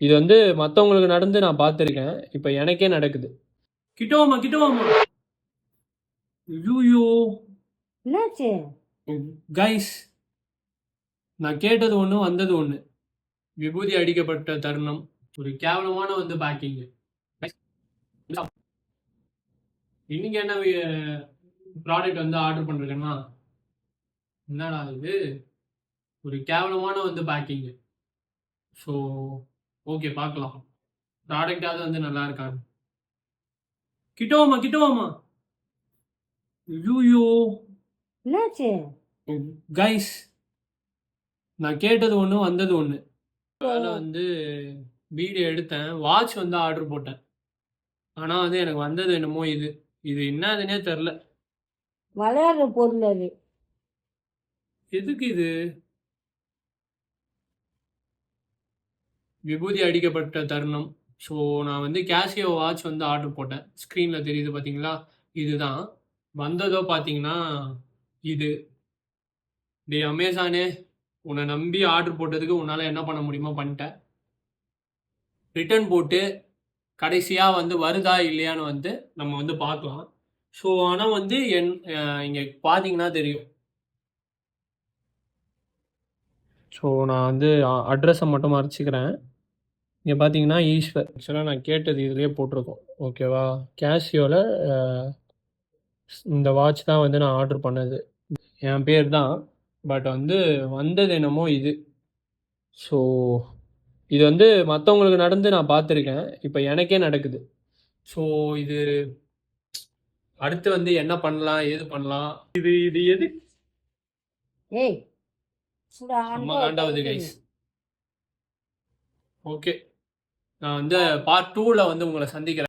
இது வந்து மற்றவங்களுக்கு நடந்து நான் பார்த்துருக்கேன். இப்போ எனக்கே நடக்குது. கிட்டவாமா கிட்டவாமா. ஐயோ என்னாச்சு? கைஸ், நான் கேட்டது ஒன்று வந்தது ஒன்று. விபூதி அடிக்கப்பட்ட தருணம். ஒரு கேவலமான வந்து பேக்கிங். இன்னைக்கு என்ன ப்ராடக்ட் வந்து ஆர்டர் பண்ணிருக்கேன்னா, என்னடா இது, ஒரு கேவலமான வந்து பேக்கிங். ஸோ ஓகே, பார்க்கலாம் ப்ராடக்டாவது வந்து நல்லா இருக்காது. கிட்டவாமா கிட்டவாமா. ஐயோ என்னாச்சு? கைஸ், நான் கேட்டது ஒன்று வந்தது ஒன்று. அதனால் வந்து வீடியோ எடுத்தேன், வாட்ச் வந்து ஆர்டர் போட்டேன். ஆனால் வந்து எனக்கு வந்தது என்னமோ இது இது என்னதுன்னே தெரில. விளையாடுற பொருள் அது. எதுக்கு இது? விபூதி அடிக்கப்பட்ட தருணம். ஸோ நான் வந்து கேசியோ வாட்ச் வந்து ஆர்டர் போட்டேன். ஸ்க்ரீனில் தெரியுது பார்த்தீங்களா? இதுதான் வந்ததோ பார்த்தீங்கன்னா இது. டே அமேசானே, உன்னை நம்பி ஆர்டர் போட்டதுக்கு உன்னால் என்ன பண்ண முடியுமோ பண்ணிட்டேன். ரிட்டர்ன் போட்டு கடைசியாக வந்து வருதா இல்லையான்னு வந்து நம்ம வந்து பார்க்கலாம். ஸோ ஆனால் வந்து இங்கே பார்த்தீங்கன்னா தெரியும். ஸோ நான் வந்து அட்ரஸை மட்டும் மறைச்சிக்கிறேன். இங்கே பார்த்தீங்கன்னா ஈஸ்வர். ஆக்சுவலாக நான் கேட்டது இதுலேயே போட்டிருக்கோம். ஓகேவா? கேஷியோவில் இந்த வாட்ச் தான் வந்து நான் ஆர்டர் பண்ணது. என் பேர் தான். பட் வந்து வந்தது என்னமோ இது. ஸோ இது வந்து மற்றவங்களுக்கு நடந்து நான் பார்த்துருக்கேன். இப்போ எனக்கே நடக்குது. ஸோ இது அடுத்து வந்து என்ன பண்ணலாம், ஏது பண்ணலாம்? இது இது எது ஏய், செம்ம காண்டாவது கைஸ். ஓகே, நான் வந்து பார்ட் 2ல வந்து உங்களை சந்திக்கிறேன்.